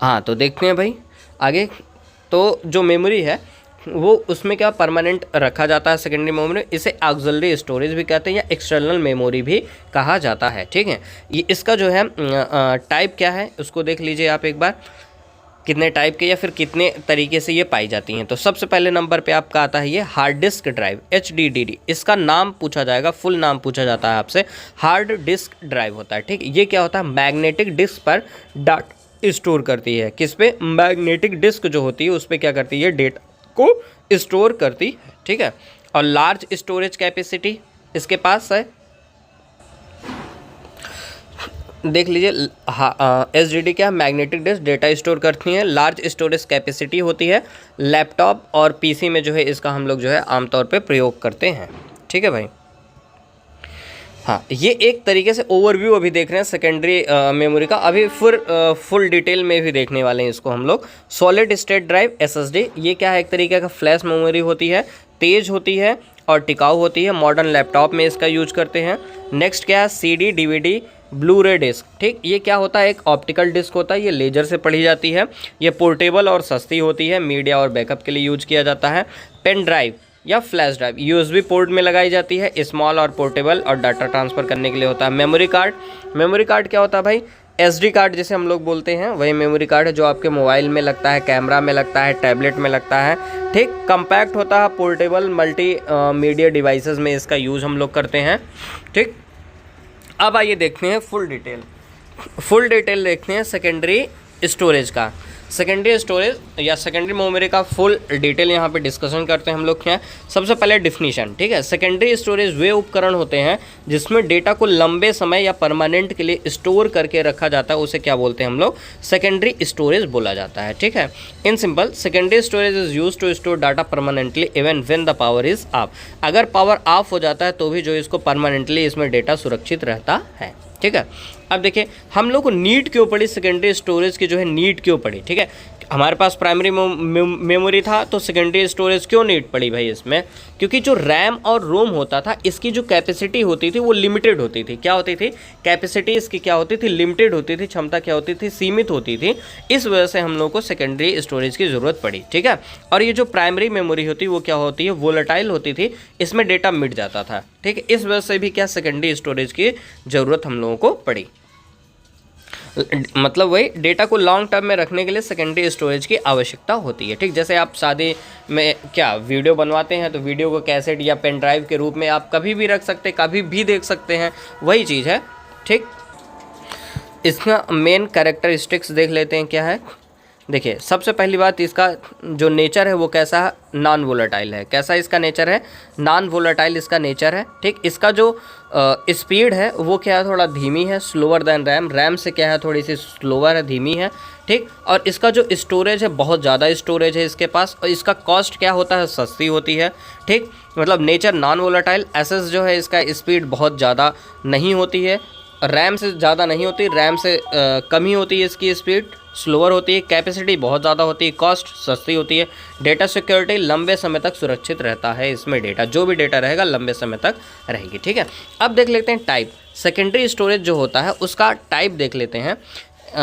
S1: हाँ, तो देखते हैं भाई आगे। तो जो मेमोरी है वो उसमें क्या परमानेंट रखा जाता है सेकेंडरी मेमोरी, इसे ऑक्सिलरी स्टोरेज भी कहते हैं या एक्सटर्नल मेमोरी भी कहा जाता है, ठीक है। ये इसका जो है टाइप क्या है उसको देख लीजिए आप एक बार, कितने टाइप के या फिर कितने तरीके से ये पाई जाती हैं। तो सबसे पहले नंबर पे आपका आता है ये हार्ड डिस्क ड्राइव, HDD। इसका नाम पूछा जाएगा, फुल नाम पूछा जाता है आपसे, हार्ड डिस्क ड्राइव होता है, ठीक। ये क्या होता है, मैग्नेटिक डिस्क पर डाटा स्टोर करती है। किस पे, मैग्नेटिक डिस्क जो होती है उस पर क्या करती है, डेटा को स्टोर करती है, ठीक है। और लार्ज स्टोरेज कैपेसिटी इसके पास है, देख लीजिए। HDD क्या, मैग्नेटिक डिस्क डेटा स्टोर करती है, लार्ज स्टोरेज कैपेसिटी होती है। लैपटॉप और PC में जो है इसका हम लोग जो है आमतौर पे प्रयोग करते हैं, ठीक है भाई। हाँ, ये एक तरीके से ओवरव्यू अभी देख रहे हैं सेकेंडरी मेमोरी का, अभी फुल डिटेल में भी देखने वाले हैं इसको हम लोग। सॉलिड स्टेट ड्राइव SSD, ये क्या है, एक तरीके का फ्लैश मेमोरी होती है, तेज होती है और टिकाऊ होती है, मॉडर्न लैपटॉप में इसका यूज करते हैं। नेक्स्ट क्या है, CD DVD ब्लू रे डिस्क, ठीक। ये क्या होता है, एक ऑप्टिकल डिस्क होता है, ये लेजर से पढ़ी जाती है, ये पोर्टेबल और सस्ती होती है, मीडिया और बैकअप के लिए यूज किया जाता है। पेन ड्राइव या फ्लैश ड्राइव USB पोर्ट में लगाई जाती है, स्मॉल और पोर्टेबल और डाटा ट्रांसफ़र करने के लिए होता है। मेमोरी कार्ड क्या होता है भाई, SD कार्ड जिसे हम लोग बोलते हैं, वही मेमोरी कार्ड है जो आपके मोबाइल में लगता है, कैमरा में लगता है, टैबलेट में लगता है, ठीक। कम्पैक्ट होता है, पोर्टेबल मल्टी मीडिया डिवाइसेस में इसका यूज़ हम लोग करते हैं, ठीक। अब आइए देखते हैं फुल डिटेल देखते हैं सेकेंडरी स्टोरेज का। सेकेंडरी स्टोरेज या सेकेंडरी मेमोरी का फुल डिटेल यहाँ पे डिस्कशन करते हैं हम लोग। क्या सबसे पहले डिफिनीशन, ठीक है। सेकेंडरी स्टोरेज वे उपकरण होते हैं जिसमें डेटा को लंबे समय या परमानेंट के लिए स्टोर करके रखा जाता है, उसे क्या बोलते हैं हम लोग, सेकेंडरी स्टोरेज बोला जाता है, ठीक है। In simple, secondary storage is use to store data permanently even when the power is off. अगर पावर ऑफ हो जाता है तो भी जो इसको परमानेंटली इसमें डेटा सुरक्षित रहता है, ठीक है। अब देखिए हम लोग को नीड क्यों पड़ी, सेकेंडरी स्टोरेज की जो है नीड क्यों पड़ी, ठीक है। हमारे पास प्राइमरी मेमोरी था तो सेकेंडरी स्टोरेज क्यों नीड पड़ी भाई इसमें, क्योंकि जो रैम और रोम होता था इसकी जो कैपेसिटी होती थी वो लिमिटेड होती थी। क्या होती थी, कैपेसिटी इसकी क्या होती थी, लिमिटेड होती थी, क्षमता क्या होती थी, सीमित होती थी। इस वजह से हम लोग को सेकेंडरी स्टोरेज की ज़रूरत पड़ी, ठीक है। और ये जो प्राइमरी मेमोरी होती है वो क्या होती है, वोलेटाइल होती थी, इसमें डेटा मिट जाता था, ठीक है। इस वजह से भी क्या सेकेंडरी स्टोरेज की ज़रूरत हम लोगों को पड़ी, मतलब वही डेटा को लॉन्ग टर्म में रखने के लिए सेकेंडरी स्टोरेज की आवश्यकता होती है, ठीक। जैसे आप शादी में क्या वीडियो बनवाते हैं तो वीडियो को कैसेट या पेन ड्राइव के रूप में आप कभी भी रख सकते हैं, कभी भी देख सकते हैं, वही चीज़ है, ठीक। इसका मेन कैरेक्टरिस्टिक्स देख लेते हैं क्या है। देखिए सबसे पहली बात, इसका जो नेचर है वो कैसा है, नॉन वोलेटाइल है। कैसा इसका नेचर है, नॉन वोलेटाइल इसका नेचर है, ठीक। इसका जो स्पीड है वो क्या है, थोड़ा धीमी है, स्लोअर देन रैम से क्या है, थोड़ी सी स्लोअर है, धीमी है, ठीक। और इसका जो स्टोरेज है बहुत ज़्यादा स्टोरेज है इसके पास, और इसका कॉस्ट क्या होता है, सस्ती होती है, ठीक। मतलब नेचर नॉन वोलेटाइल। एसएस जो है इसका स्पीड बहुत ज़्यादा नहीं होती है, रैम से ज़्यादा नहीं होती, रैम से कम ही होती है इसकी स्पीड, स्लोअर होती है, कैपेसिटी बहुत ज़्यादा होती है, कॉस्ट सस्ती होती है, डेटा सिक्योरिटी लंबे समय तक सुरक्षित रहता है, इसमें डेटा जो भी डेटा रहेगा लंबे समय तक रहेगी, ठीक है। अब देख लेते हैं टाइप, सेकेंडरी स्टोरेज जो होता है उसका टाइप देख लेते हैं।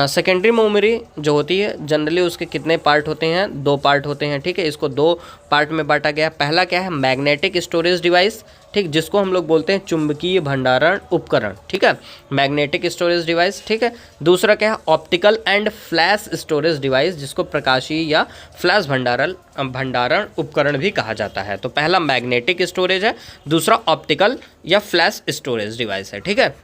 S1: सेकेंडरी मेमोरी जो होती है जनरली उसके कितने पार्ट होते हैं, 2 पार्ट होते हैं, ठीक है। इसको 2 पार्ट में बांटा गया है। पहला क्या है, मैग्नेटिक स्टोरेज डिवाइस, ठीक, जिसको हम लोग बोलते हैं चुंबकीय भंडारण उपकरण, ठीक है, मैग्नेटिक स्टोरेज डिवाइस, ठीक है। दूसरा क्या है, optical and flash storage device, जिसको प्रकाशीय या फ्लैश भंडारण उपकरण भी कहा जाता है। तो पहला मैग्नेटिक स्टोरेज है, दूसरा ऑप्टिकल या फ्लैश स्टोरेज डिवाइस है, ठीक है।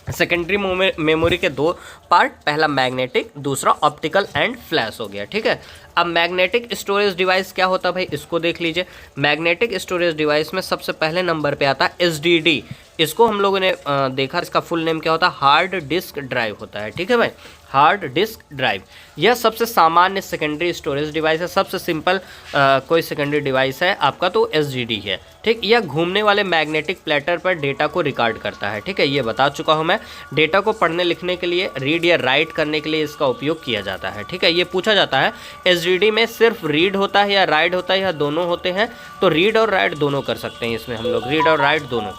S1: सेकेंडरी मेमोरी के 2 पार्ट, पहला मैग्नेटिक, दूसरा ऑप्टिकल एंड फ्लैश हो गया, ठीक है। अब मैग्नेटिक स्टोरेज डिवाइस क्या होता है भाई, इसको देख लीजिए। मैग्नेटिक स्टोरेज डिवाइस में सबसे पहले नंबर पे आता है एसडीडी। इसको हम लोगों ने देखा, इसका फुल नेम क्या होता है, हार्ड डिस्क ड्राइव होता है, ठीक है भाई, हार्ड डिस्क ड्राइव। यह सबसे सामान्य सेकेंडरी स्टोरेज डिवाइस है, सबसे सिंपल कोई सेकेंडरी डिवाइस है आपका तो एसडीडी है, ठीक। यह घूमने वाले मैग्नेटिक प्लेटर पर डेटा को रिकॉर्ड करता है, ठीक है, ये बता चुका हूँ मैं। डेटा को पढ़ने लिखने के लिए, रीड या राइट करने के लिए इसका उपयोग किया जाता है, ठीक है। ये पूछा जाता है एसडीडी में सिर्फ रीड होता है या राइट होता है या दोनों होते हैं, तो रीड और राइट दोनों कर सकते हैं इसमें हम लोग, रीड और राइट दोनों।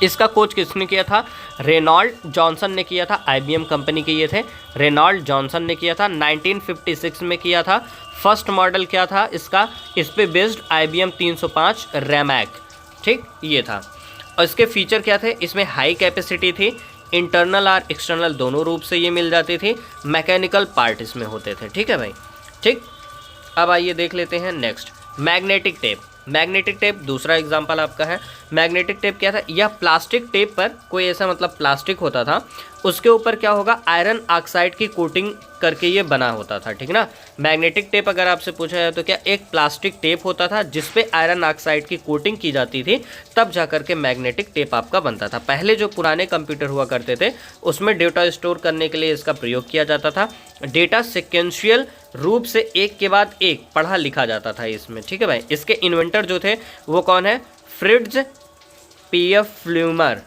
S1: इसका खोज किसने किया था, रेनॉल्ड जॉनसन ने किया था, आईबीएम कंपनी के ये थे, रेनॉल्ड जॉनसन ने किया था, 1956 में किया था। फर्स्ट मॉडल क्या था इसका, इस पे बेस्ड आईबीएम 305 रैमैक, ठीक, ये था। और इसके फीचर क्या थे, इसमें हाई कैपेसिटी थी, इंटरनल और एक्सटर्नल दोनों रूप से ये मिल जाती थी, मैकेनिकल पार्ट इसमें होते थे, ठीक है भाई, ठीक। अब आइए देख लेते हैं next, magnetic tape. Magnetic tape दूसरा एग्जांपल आपका है। मैग्नेटिक टेप क्या था, यह प्लास्टिक टेप पर कोई ऐसा मतलब प्लास्टिक होता था, उसके ऊपर क्या होगा, आयरन ऑक्साइड की कोटिंग करके ये बना होता था, ठीक ना। मैग्नेटिक टेप अगर आपसे पूछा जाए तो क्या एक प्लास्टिक टेप होता था जिस पे आयरन ऑक्साइड की कोटिंग की जाती थी, तब जाकर के मैग्नेटिक टेप आपका बनता था। पहले जो पुराने कंप्यूटर हुआ करते थे उसमें डेटा स्टोर करने के लिए इसका प्रयोग किया जाता था। डेटा सिक्वेंशियल रूप से एक के बाद एक पढ़ा लिखा जाता था इसमें, ठीक है भाई। इसके इन्वेंटर जो थे वो कौन है, फ्रिट्ज पीएफ फ्ल्यूमर।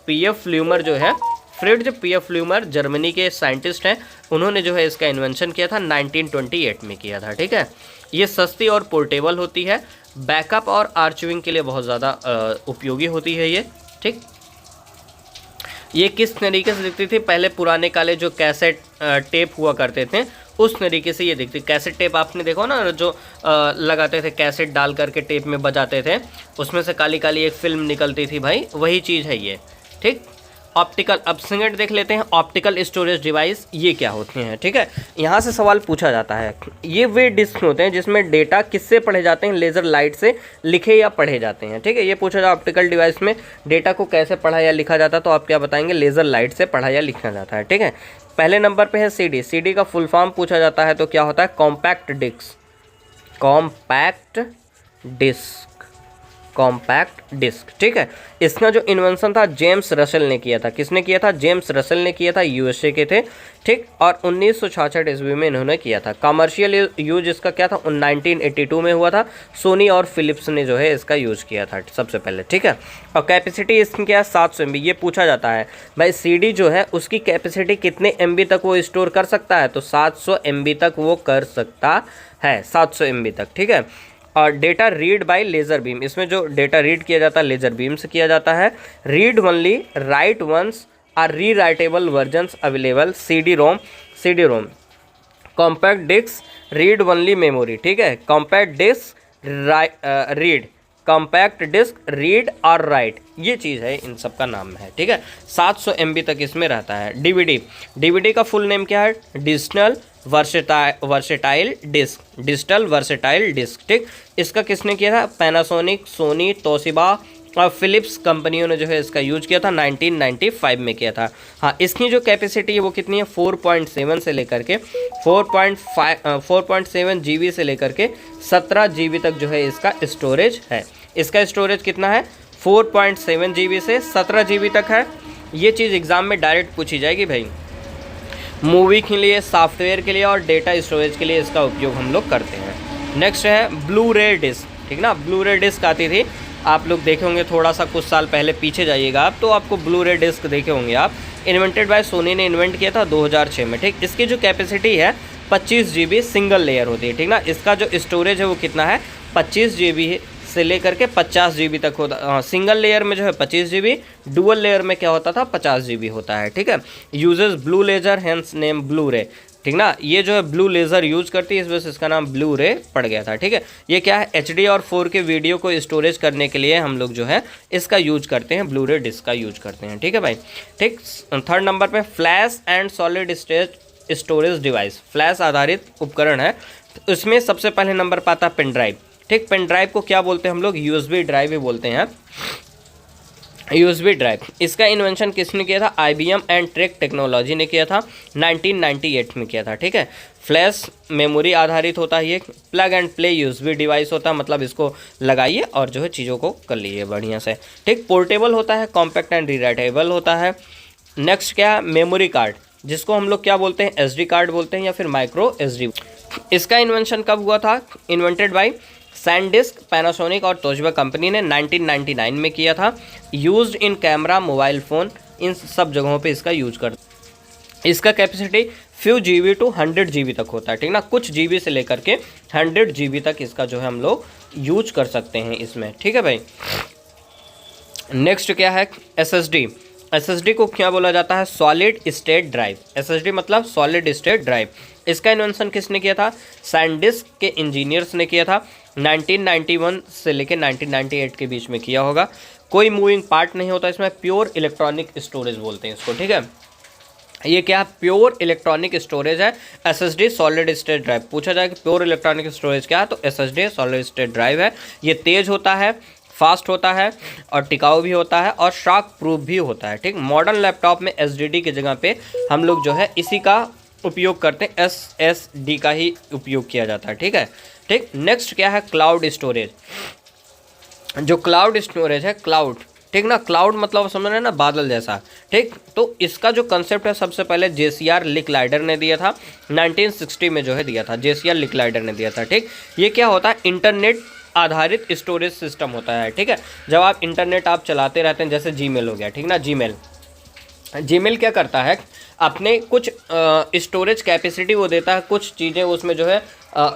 S1: पीएफ फ्ल्यूमर जो है, फ्रिट्ज पीएफ फ्ल्यूमर जर्मनी के साइंटिस्ट हैं, उन्होंने जो है इसका इन्वेंशन किया था, 1928 में किया था, ठीक है। ये सस्ती और पोर्टेबल होती है, बैकअप और आर्चिविंग के लिए बहुत ज़्यादा उपयोगी होती है ये, ठीक। ये किस तरीके से दिखती थी, पहले पुराने काले जो कैसेट टेप हुआ करते थे उस तरीके से ये दिखती। कैसेट टेप आपने देखो ना, जो लगाते थे कैसेट डाल करके टेप में बजाते थे, उसमें से काली काली एक फिल्म निकलती थी भाई, वही चीज़ है ये, ठीक। ऑप्टिकल, अब सेकंड देख लेते हैं, ऑप्टिकल स्टोरेज डिवाइस ये क्या होते हैं, ठीक है। यहाँ से सवाल पूछा जाता है, ये वे डिस्क होते हैं जिसमें डेटा किससे पढ़े जाते हैं, लेज़र लाइट से लिखे या पढ़े जाते हैं, ठीक है। ये पूछा जाए ऑप्टिकल डिवाइस में डेटा को कैसे पढ़ा या लिखा जाता है, तो आप क्या बताएंगे, लेज़र लाइट से पढ़ा या लिखा जाता है, ठीक है। पहले नंबर पे है सीडी। सीडी का फुल फॉर्म पूछा जाता है तो क्या होता है, compact disc, compact disc, compact disc, ठीक है। इसका जो इन्वेंशन था जेम्स रसेल ने किया था। किसने किया था, जेम्स रसेल ने किया था, यूएसए के थे, ठीक। और 1966 ईस्वी में इन्होंने किया था। कमर्शियल यूज इसका क्या था, 1982 में हुआ था। सोनी और फिलिप्स ने जो है इसका यूज़ किया था सबसे पहले, ठीक है। और कैपेसिटी इसकी क्या है, 700 MB। ये पूछा जाता है भाई सीडी जो है उसकी कैपेसिटी कितने MB तक वो स्टोर कर सकता है, तो 700 MB तक वो कर सकता है, 700 MB तक, ठीक है। और data read by laser beam, इसमें जो डेटा रीड किया जाता है लेज़र बीम से किया जाता है। Read only, write once or rewritable versions available, CD ROM, compact disc, read only memory, ठीक है। Compact disc read, compact disc read और राइट, ये चीज़ है, इन सब का नाम है, ठीक है। 700 MB तक इसमें रहता है। डीवीडी, डीवीडी का फुल नेम क्या है, digital versatile disc, digital versatile disc, ठीक। इसका किसने किया था, पैनासोनिक, सोनी, तोशिबा और फिलिप्स कंपनियों ने जो है इसका यूज किया था, 1995 में किया था। हाँ, इसकी जो कैपेसिटी है वो कितनी है, 4.7 से लेकर के 4.7 GB से लेकर के 17 GB तक जो है इसका स्टोरेज है। इसका स्टोरेज कितना है, 4.7 GB से 17 GB तक है। ये चीज़ एग्ज़ाम में डायरेक्ट पूछी जाएगी भाई। मूवी के लिए, सॉफ्टवेयर के लिए और डेटा स्टोरेज के लिए इसका उपयोग हम लोग करते हैं। नेक्स्ट है ब्लू रे डिस्क, ठीक ना। ब्लू रे डिस्क आती थी, आप लोग देखे होंगे थोड़ा सा कुछ साल पहले पीछे जाइएगा आप तो आपको ब्लू रे डिस्क देखे होंगे आप। इन्वेंटेड बाय सोनी ने इन्वेंट किया था 2006 में, ठीक। इसकी जो कैपेसिटी है 25 GB सिंगल लेयर होती है, ठीक ना। इसका जो स्टोरेज है वो कितना है, 25 GB से लेकर के 50 GB तक होता। सिंगल लेयर में जो है 25 GB, डुअल लेयर में क्या होता था 50 GB होता है, ठीक है। Uses blue laser hence name blu ray, ठीक ना, ये जो है ब्लू लेज़र यूज़ करती है, इस वजह से इसका नाम ब्लू रे पड़ गया था, ठीक है। ये क्या है, HD और 4K वीडियो को स्टोरेज करने के लिए हम लोग जो है इसका यूज करते हैं, ब्लू रे डिस्क का यूज करते हैं, ठीक है भाई, ठीक। थर्ड नंबर पे flash and solid state storage device, flash आधारित उपकरण है। तो इसमें सबसे पहले नंबर पर आता है पेन ड्राइव, ठीक। पेन ड्राइव को क्या बोलते हैं हम लोग, USB ड्राइव ही बोलते हैं, USB ड्राइव। इसका इन्वेंशन किसने किया था, IBM एंड ट्रेक टेक्नोलॉजी ने किया था, 1998 में किया था, ठीक है। फ्लैश मेमोरी आधारित होता है, ये plug and play USB device होता है, मतलब इसको लगाइए और जो है चीज़ों को कर लीजिए बढ़िया से, ठीक। पोर्टेबल होता है, कॉम्पैक्ट एंड रीराइटेबल होता है। नेक्स्ट क्या है, मेमोरी कार्ड, जिसको हम लोग क्या बोलते हैं, SD कार्ड बोलते हैं या फिर माइक्रो SD। इसका इन्वेंशन कब हुआ था, इन्वेंटेड बाई सैनडिस्क, पैनासोनिक और तोशिबा कंपनी ने 1999 में किया था। Used in camera, mobile phone, इन सब जगहों पे इसका यूज करते। इसका capacity few GB to 100 GB तक होता है, ठीक ना, कुछ GB से लेकर के 100 GB तक इसका जो है हम लोग यूज कर सकते हैं इसमें, ठीक है भाई। नेक्स्ट क्या है, SSD। SSD को क्या बोला जाता है, सॉलिड स्टेट ड्राइव। SSD मतलब सॉलिड स्टेट ड्राइव। इसका इन्वेंशन किसने किया था, सैनडिस्क के इंजीनियर्स ने किया था, 1991 से लेकर 1998 के बीच में किया होगा। कोई मूविंग पार्ट नहीं होता इसमें, प्योर इलेक्ट्रॉनिक स्टोरेज बोलते हैं इसको, ठीक है। ये क्या है, प्योर इलेक्ट्रॉनिक स्टोरेज है, SSD सॉलिड स्टेट ड्राइव। पूछा जाए कि प्योर इलेक्ट्रॉनिक स्टोरेज क्या है, तो SSD सॉलिड स्टेट ड्राइव है। ये तेज होता है, फास्ट होता है और टिकाऊ भी होता है और शॉक प्रूफ भी होता है, ठीक। मॉडर्न लैपटॉप में SSD की जगह पे हम लोग जो है इसी का उपयोग करते हैं, SSD का ही उपयोग किया जाता है, ठीक है, ठीक। नेक्स्ट क्या है, क्लाउड स्टोरेज। जो क्लाउड स्टोरेज है, क्लाउड, ठीक ना, क्लाउड मतलब समझ रहे हैं ना, बादल जैसा, ठीक। तो इसका जो कंसेप्ट है सबसे पहले JCR लिकलाइडर ने दिया था, 1960 में जो है दिया था, JCR लिकलाइडर ने दिया था, ठीक। ये क्या होता है, इंटरनेट आधारित स्टोरेज सिस्टम होता है, ठीक है। जब आप इंटरनेट आप चलाते रहते हैं, जैसे जीमेल हो गया, ठीक ना, जीमेल क्या करता है, अपने कुछ स्टोरेज कैपेसिटी वो देता है, कुछ चीज़ें उसमें जो है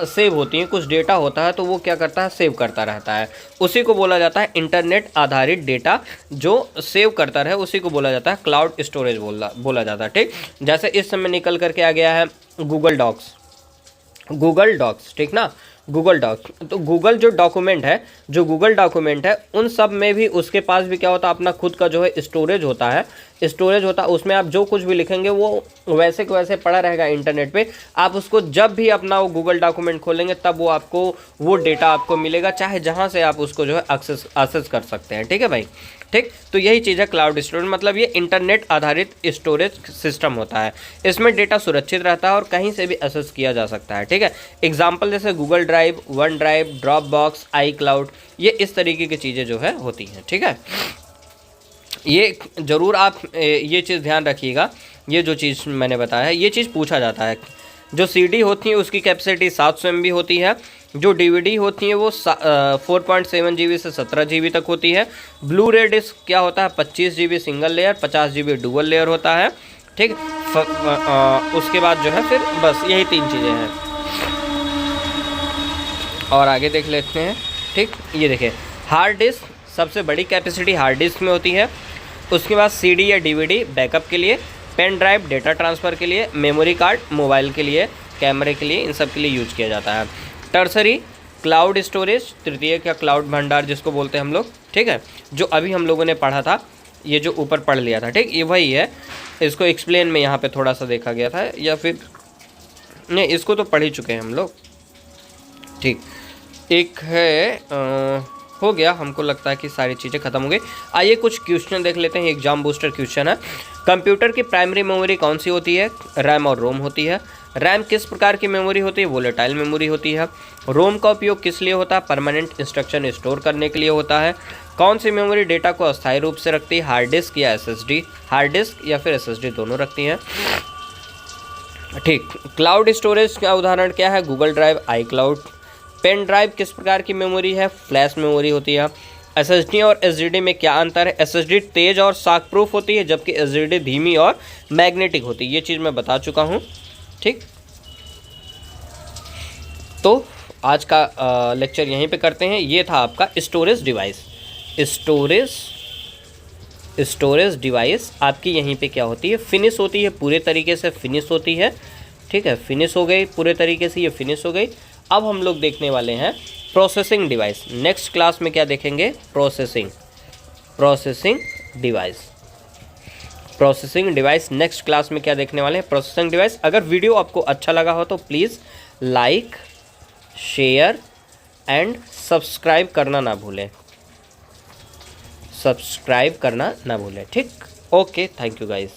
S1: सेव होती हैं, कुछ डेटा होता है, तो वो क्या करता है, सेव करता रहता है, उसी को बोला जाता है इंटरनेट आधारित डेटा जो सेव करता रहे, उसी को बोला जाता है क्लाउड स्टोरेज बोला जाता है, ठीक। जैसे इस समय निकल करके आ गया है गूगल डॉक्स, ठीक ना, गूगल डॉक्स। तो गूगल गूगल डॉक्यूमेंट है, उन सब में भी उसके पास भी क्या होता है, अपना खुद का जो है स्टोरेज होता है, उसमें आप जो कुछ भी लिखेंगे वो वैसे के वैसे पड़ा रहेगा इंटरनेट पे। आप उसको जब भी अपना वो गूगल डॉक्यूमेंट खोलेंगे तब वो आपको वो डेटा आपको मिलेगा, चाहे जहाँ से आप उसको जो है एक्सेस कर सकते हैं, ठीक है भाई, ठीक। तो यही चीज़ है क्लाउड स्टोरेज, मतलब ये इंटरनेट आधारित स्टोरेज सिस्टम होता है। इसमें डेटा सुरक्षित रहता है और कहीं से भी एक्सेस किया जा सकता है, ठीक है। एग्जाम्पल जैसे Google drive, one drive, drop box, iCloud, ये इस तरीके की चीज़ें जो है होती हैं, ठीक है। ये ज़रूर आप ये चीज़ ध्यान रखिएगा, ये जो चीज़ मैंने बताया है, ये चीज़ पूछा जाता है। जो CD होती है उसकी कैपेसिटी 700 MB होती है, जो DVD होती है वो 4.7 GB से 17 GB तक होती है। ब्लू रे डिस्क क्या होता है, 25 GB single layer, 50 GB dual layer होता है, ठीक। उसके बाद जो है फिर बस यही 3 चीज़ें हैं, और आगे देख लेते हैं, ठीक। ये देखिए, हार्ड डिस्क, सबसे बड़ी कैपेसिटी हार्ड डिस्क में होती है। उसके बाद CD या DVD बैकअप के लिए, पेन ड्राइव डेटा ट्रांसफ़र के लिए, मेमोरी कार्ड मोबाइल के लिए, कैमरे के लिए, इन सब के लिए यूज किया जाता है। टर्सरी क्लाउड स्टोरेज, तृतीय का क्लाउड भंडार जिसको बोलते हैं हम लोग, ठीक है, जो अभी हम लोगों ने पढ़ा था, ये जो ऊपर पढ़ लिया था, ठीक, ये वही है। इसको एक्सप्लेन में यहाँ पे थोड़ा सा देखा गया था, या फिर नहीं, इसको तो पढ़ ही चुके हैं हम लोग, ठीक। एक है हो गया, हमको लगता है कि सारी चीज़ें खत्म हो गई। आइए कुछ क्वेश्चन देख लेते हैं, एग्जाम बूस्टर क्वेश्चन है। कंप्यूटर की प्राइमरी मेमोरी कौन सी होती है, रैम और रोम होती है। रैम किस प्रकार की मेमोरी होती है, वोलेटाइल मेमोरी होती है। रोम का उपयोग किस लिए होता है, परमानेंट इंस्ट्रक्शन स्टोर करने के लिए होता है। कौन सी मेमोरी डेटा को अस्थायी रूप से रखती है, हार्ड डिस्क या SSD, हार्ड डिस्क या फिर SSD दोनों रखती हैं, ठीक। क्लाउड स्टोरेज का उदाहरण क्या है, Google drive, iCloud। Pen drive किस प्रकार की मेमोरी है, फ्लैश मेमोरी होती है। SSD और SSD में क्या अंतर है, SSD तेज और शॉक प्रूफ होती है, जबकि SSD धीमी और मैग्नेटिक होती है। ये चीज़ मैं बता चुका हूँ, ठीक। तो आज का लेक्चर यहीं पे करते हैं। ये था आपका स्टोरेज डिवाइस। स्टोरेज डिवाइस आपकी यहीं पे क्या होती है, फिनिश होती है, पूरे तरीके से फिनिश होती है। ठीक है, फिनिश हो गई पूरे तरीके से, ये फिनिश हो गई। अब हम लोग देखने वाले हैं प्रोसेसिंग डिवाइस। नेक्स्ट क्लास में क्या देखेंगे, प्रोसेसिंग डिवाइस। नेक्स्ट क्लास में क्या देखने वाले हैं, प्रोसेसिंग डिवाइस। अगर वीडियो आपको अच्छा लगा हो तो please like, share and subscribe करना ना भूलें। ठीक, ओके, थैंक यू गाइस।